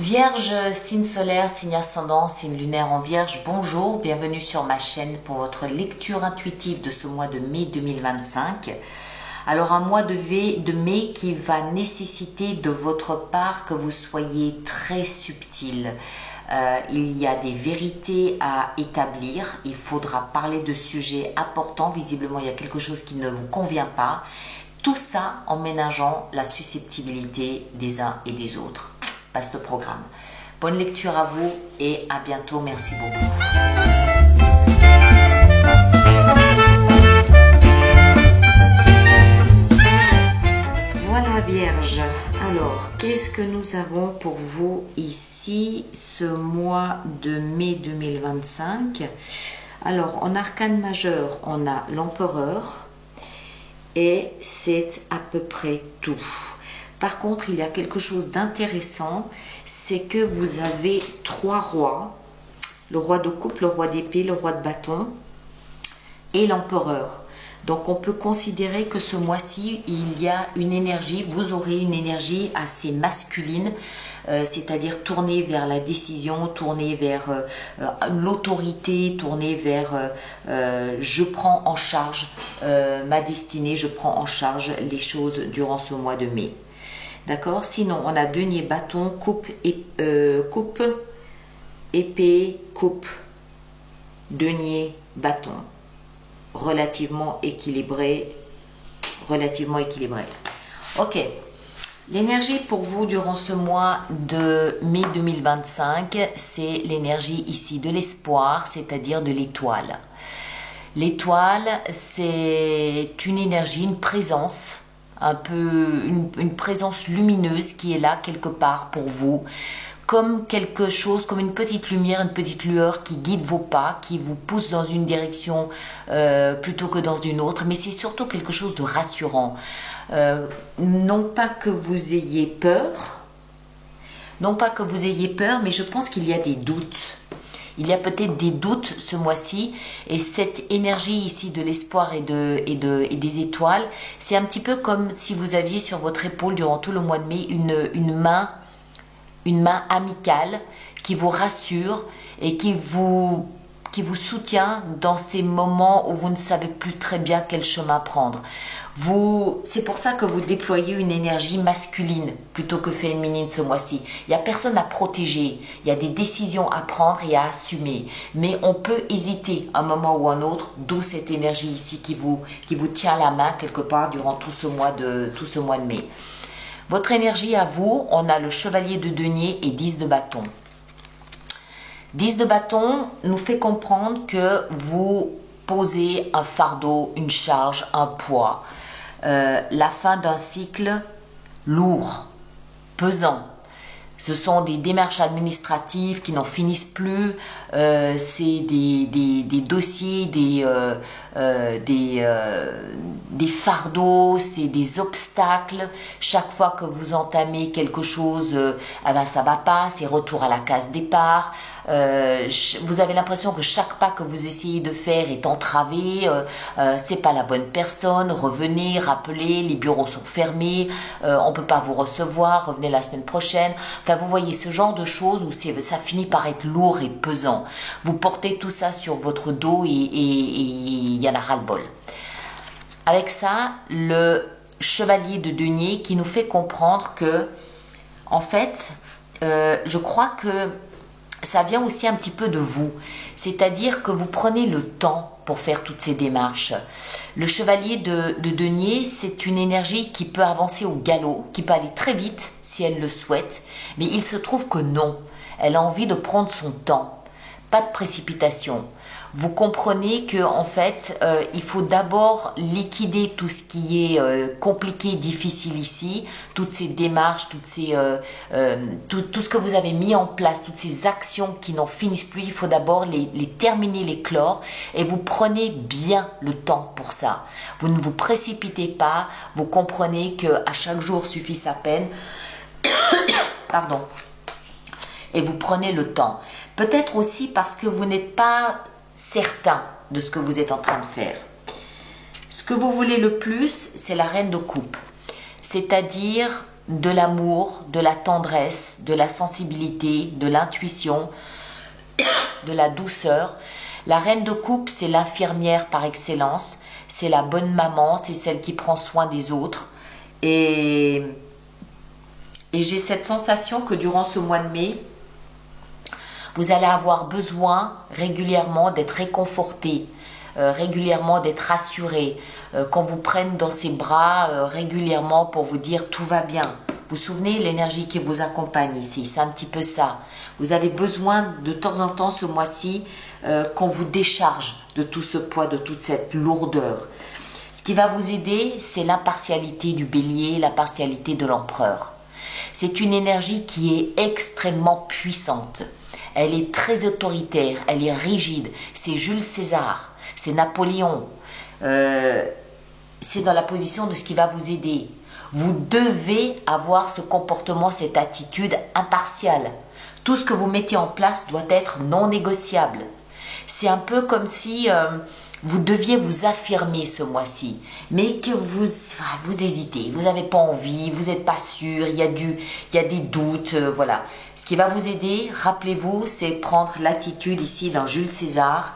Vierge, signe solaire, signe ascendant, signe lunaire en Vierge, bonjour, bienvenue sur ma chaîne pour votre lecture intuitive de ce mois de mai 2025. Alors un mois de mai qui va nécessiter de votre part que vous soyez très subtil. Il y a des vérités à établir, il faudra parler de sujets importants, visiblement il y a quelque chose qui ne vous convient pas. Tout ça en ménageant la susceptibilité des uns et des autres. Vaste programme. Bonne lecture à vous et à bientôt. Merci beaucoup. Voilà Vierge. Alors, qu'est-ce que nous avons pour vous ici ce mois de mai 2025? Alors, en arcane majeur, on a l'empereur et c'est à peu près tout. Par contre, il y a quelque chose d'intéressant, c'est que vous avez trois rois, le roi de coupe, le roi d'épée, le roi de bâton et l'empereur. Donc, on peut considérer que ce mois-ci, il y a une énergie, vous aurez une énergie assez masculine, c'est-à-dire tournée vers la décision, tournée vers l'autorité, tournée vers je prends en charge ma destinée, je prends en charge les choses durant ce mois de mai. D'accord? Sinon, on a denier, bâton, coupe, épée, coupe, denier, bâton. Relativement équilibré. Ok. L'énergie pour vous durant ce mois de mai 2025, c'est l'énergie ici de l'espoir, c'est-à-dire de l'étoile. L'étoile, c'est une énergie, une présence, un peu une présence lumineuse qui est là quelque part pour vous, comme quelque chose, comme une petite lumière, une petite lueur qui guide vos pas, qui vous pousse dans une direction plutôt que dans une autre, mais c'est surtout quelque chose de rassurant. Non pas que vous ayez peur, mais je pense qu'il y a des doutes. Il y a peut-être des doutes ce mois-ci et cette énergie ici de l'espoir et des étoiles, c'est un petit peu comme si vous aviez sur votre épaule durant tout le mois de mai une main amicale qui vous rassure et qui vous soutient dans ces moments où vous ne savez plus très bien quel chemin prendre. C'est pour ça que vous déployez une énergie masculine plutôt que féminine ce mois-ci. Il n'y a personne à protéger, il y a des décisions à prendre et à assumer. Mais on peut hésiter un moment ou un autre, d'où cette énergie ici qui vous tient la main quelque part durant tout ce mois de mai. Votre énergie à vous, on a le chevalier de denier et 10 de bâton. 10 de bâton nous fait comprendre que vous posez un fardeau, une charge, un poids. La fin d'un cycle lourd, pesant. Ce sont des démarches administratives qui n'en finissent plus. C'est des dossiers, des fardeaux, c'est des obstacles. Chaque fois que vous entamez quelque chose, ça va pas, c'est retour à la case départ. Vous avez l'impression que chaque pas que vous essayez de faire est entravé, c'est pas la bonne personne, revenez, rappelez, les bureaux sont fermés, on peut pas vous recevoir, revenez la semaine prochaine. Enfin, vous voyez ce genre de choses où ça finit par être lourd et pesant. Vous portez tout ça sur votre dos et il y en a ras-le-bol. Avec ça, le chevalier de denier qui nous fait comprendre que, en fait, je crois que ça vient aussi un petit peu de vous. C'est-à-dire que vous prenez le temps pour faire toutes ces démarches. Le chevalier de denier, c'est une énergie qui peut avancer au galop, qui peut aller très vite si elle le souhaite, mais il se trouve que non. Elle a envie de prendre son temps. Pas de précipitation. Vous comprenez que en fait, il faut d'abord liquider tout ce qui est compliqué, difficile ici, toutes ces démarches, tout ce que vous avez mis en place, toutes ces actions qui n'en finissent plus. Il faut d'abord les terminer, les clore, et vous prenez bien le temps pour ça. Vous ne vous précipitez pas. Vous comprenez que à chaque jour suffit sa peine. Pardon. Et vous prenez le temps. Peut-être aussi parce que vous n'êtes pas certain de ce que vous êtes en train de faire. Ce que vous voulez le plus, c'est la reine de coupe. C'est-à-dire de l'amour, de la tendresse, de la sensibilité, de l'intuition, de la douceur. La reine de coupe, c'est l'infirmière par excellence, c'est la bonne maman, c'est celle qui prend soin des autres. Et j'ai cette sensation que durant ce mois de mai, vous allez avoir besoin régulièrement d'être réconforté, régulièrement d'être rassuré, qu'on vous prenne dans ses bras régulièrement pour vous dire tout va bien. Vous vous souvenez l'énergie qui vous accompagne ici, c'est un petit peu ça. Vous avez besoin de temps en temps ce mois-ci qu'on vous décharge de tout ce poids, de toute cette lourdeur. Ce qui va vous aider, c'est l'impartialité du bélier, l'impartialité de l'empereur. C'est une énergie qui est extrêmement puissante. Elle est très autoritaire, elle est rigide. C'est Jules César, c'est Napoléon. C'est dans la position de ce qui va vous aider. Vous devez avoir ce comportement, cette attitude impartiale. Tout ce que vous mettez en place doit être non négociable. C'est un peu comme si vous deviez vous affirmer ce mois-ci, mais que vous hésitez, vous n'avez pas envie, vous n'êtes pas sûr, il y a des doutes, voilà. Ce qui va vous aider, rappelez-vous, c'est prendre l'attitude ici d'un Jules César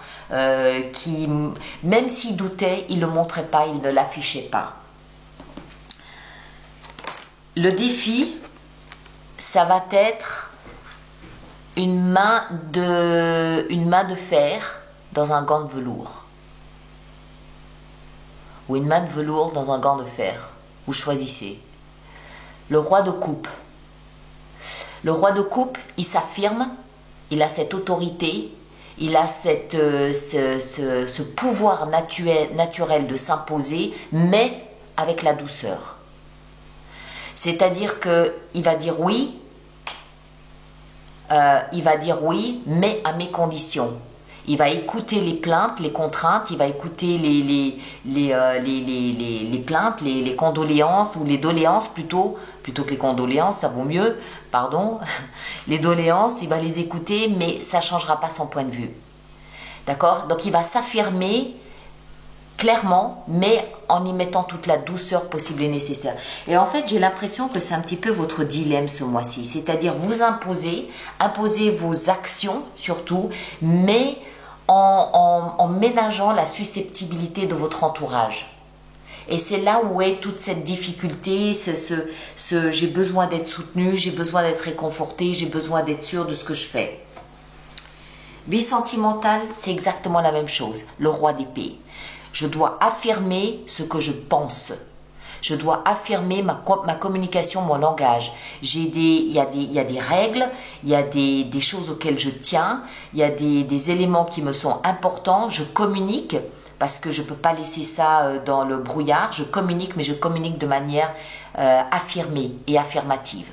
qui, même s'il doutait, il ne le montrait pas, il ne l'affichait pas. Le défi, ça va être une main de fer dans un gant de velours. Ou une main de velours dans un gant de fer. Vous choisissez. Le roi de coupe. Le roi de coupe, il s'affirme, il a cette autorité, il a ce pouvoir naturel de s'imposer, mais avec la douceur. C'est-à-dire qu'il va dire oui, mais à mes conditions. Il va écouter les plaintes, les contraintes, il va écouter les plaintes, les condoléances, ou les doléances plutôt que les condoléances, ça vaut mieux, pardon. Les doléances, il va les écouter, mais ça ne changera pas son point de vue. D'accord? Donc il va s'affirmer clairement, mais en y mettant toute la douceur possible et nécessaire. Et en fait, j'ai l'impression que c'est un petit peu votre dilemme ce mois-ci. C'est-à-dire vous imposer vos actions surtout, mais en ménageant la susceptibilité de votre entourage. Et c'est là où est toute cette difficulté, j'ai besoin d'être soutenu, j'ai besoin d'être réconforté, j'ai besoin d'être sûr de ce que je fais. Vie sentimentale, c'est exactement la même chose. Le roi d'épée. Je dois affirmer ce que je pense. Je dois affirmer ma communication, mon langage. Il y a des règles, il y a des choses auxquelles je tiens, il y a des éléments qui me sont importants. Je communique parce que je ne peux pas laisser ça dans le brouillard. Je communique, mais je communique de manière affirmée et affirmative.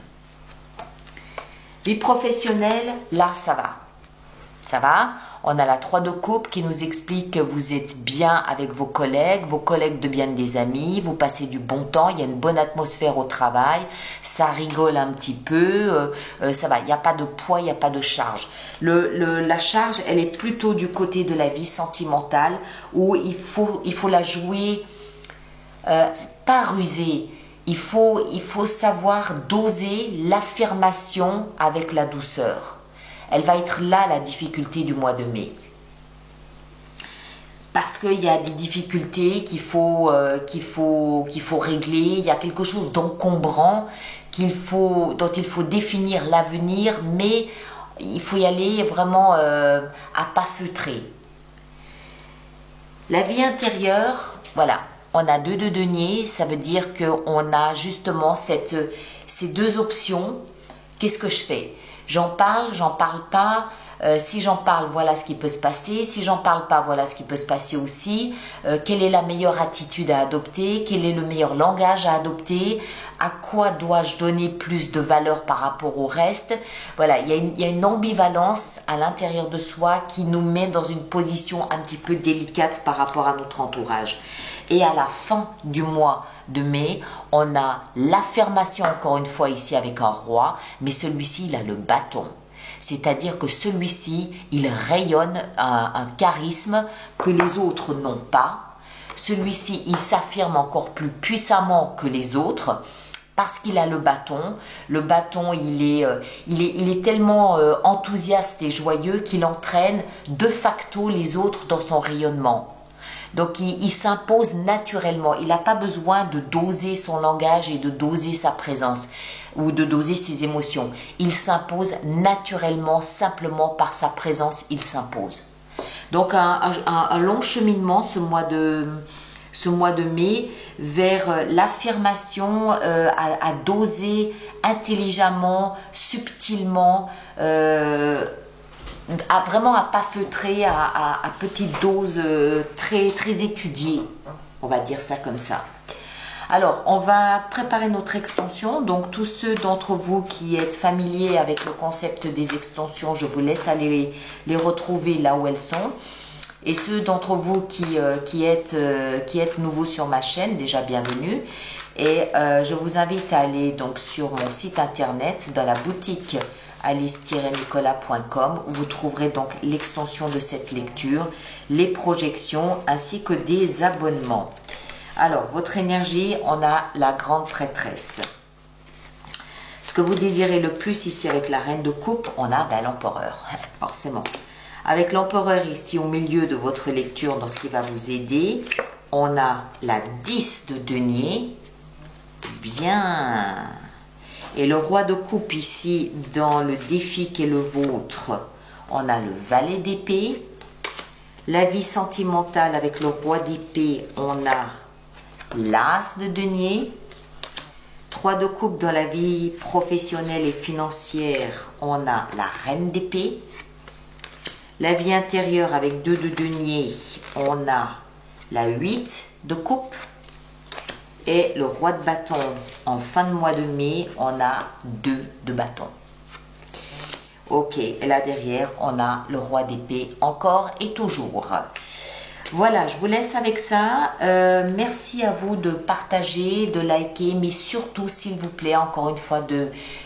Vie professionnelle, là, ça va. Ça va. On a la 3 de coupe qui nous explique que vous êtes bien avec vos collègues deviennent des amis, vous passez du bon temps, il y a une bonne atmosphère au travail, ça rigole un petit peu, ça va, il n'y a pas de poids, il n'y a pas de charge. La charge, elle est plutôt du côté de la vie sentimentale où il faut la jouer, pas rusée. Il faut savoir doser l'affirmation avec la douceur. Elle va être là la difficulté du mois de mai. Parce qu'il y a des difficultés qu'il faut régler, il y a quelque chose d'encombrant dont il faut définir l'avenir, mais il faut y aller vraiment à pas feutrer. La vie intérieure, voilà, on a 2 de denier, ça veut dire qu'on a justement ces 2 options. Qu'est-ce que je fais ? J'en parle pas. Si j'en parle, voilà ce qui peut se passer. Si j'en parle pas, voilà ce qui peut se passer aussi. Quelle est la meilleure attitude à adopter? Quel est le meilleur langage à adopter? À quoi dois-je donner plus de valeur par rapport au reste? Voilà, il y a une ambivalence à l'intérieur de soi qui nous met dans une position un petit peu délicate par rapport à notre entourage. Et à la fin du mois de mai, on a l'affirmation encore une fois ici avec un roi, mais celui-ci il a le bâton. C'est-à-dire que celui-ci, il rayonne un charisme que les autres n'ont pas. Celui-ci, il s'affirme encore plus puissamment que les autres parce qu'il a le bâton. Le bâton, il est tellement enthousiaste et joyeux qu'il entraîne de facto les autres dans son rayonnement. Donc il s'impose naturellement, il n'a pas besoin de doser son langage et de doser sa présence ou de doser ses émotions. Il s'impose naturellement, simplement par sa présence, il s'impose. Donc un long cheminement ce mois de mai vers l'affirmation à doser intelligemment, subtilement, vraiment à pas feutrer, à petite dose très étudiée, on va dire ça comme ça. Alors, on va préparer notre extension. Donc, tous ceux d'entre vous qui êtes familiers avec le concept des extensions, je vous laisse aller les retrouver là où elles sont. Et ceux d'entre vous qui êtes nouveaux sur ma chaîne, déjà bienvenue. Et je vous invite à aller donc sur mon site internet, dans la boutique alice-nicolas.com, où vous trouverez donc l'extension de cette lecture, les projections ainsi que des abonnements. Alors, votre énergie, on a la grande prêtresse. Ce que vous désirez le plus ici avec la reine de coupe, on a l'empereur, forcément. Avec l'empereur ici au milieu de votre lecture, dans ce qui va vous aider, on a la 10 de denier. Bien. Et le roi de coupe ici, dans le défi qui est le vôtre, on a le valet d'épée. La vie sentimentale avec le roi d'épée, on a l'as de denier. 3 de coupe dans la vie professionnelle et financière, on a la reine d'épée. La vie intérieure avec 2 de denier, on a la 8 de coupe. Et le roi de bâton, en fin de mois de mai, on a 2 de bâton. Ok, et là derrière, on a le roi d'épée encore et toujours. Voilà, je vous laisse avec ça. Merci à vous de partager, de liker, mais surtout, s'il vous plaît, encore une fois,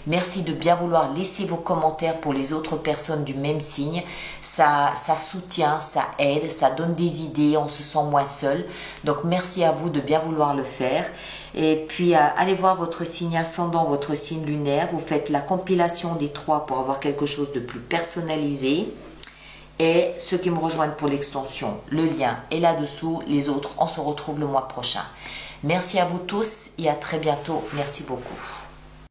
merci de bien vouloir laisser vos commentaires pour les autres personnes du même signe. Ça soutient, ça aide, ça donne des idées, on se sent moins seul. Donc, merci à vous de bien vouloir le faire. Et puis, allez voir votre signe ascendant, votre signe lunaire. Vous faites la compilation des 3 pour avoir quelque chose de plus personnalisé. Et ceux qui me rejoignent pour l'extension, le lien est là-dessous. Les autres, on se retrouve le mois prochain. Merci à vous tous et à très bientôt. Merci beaucoup.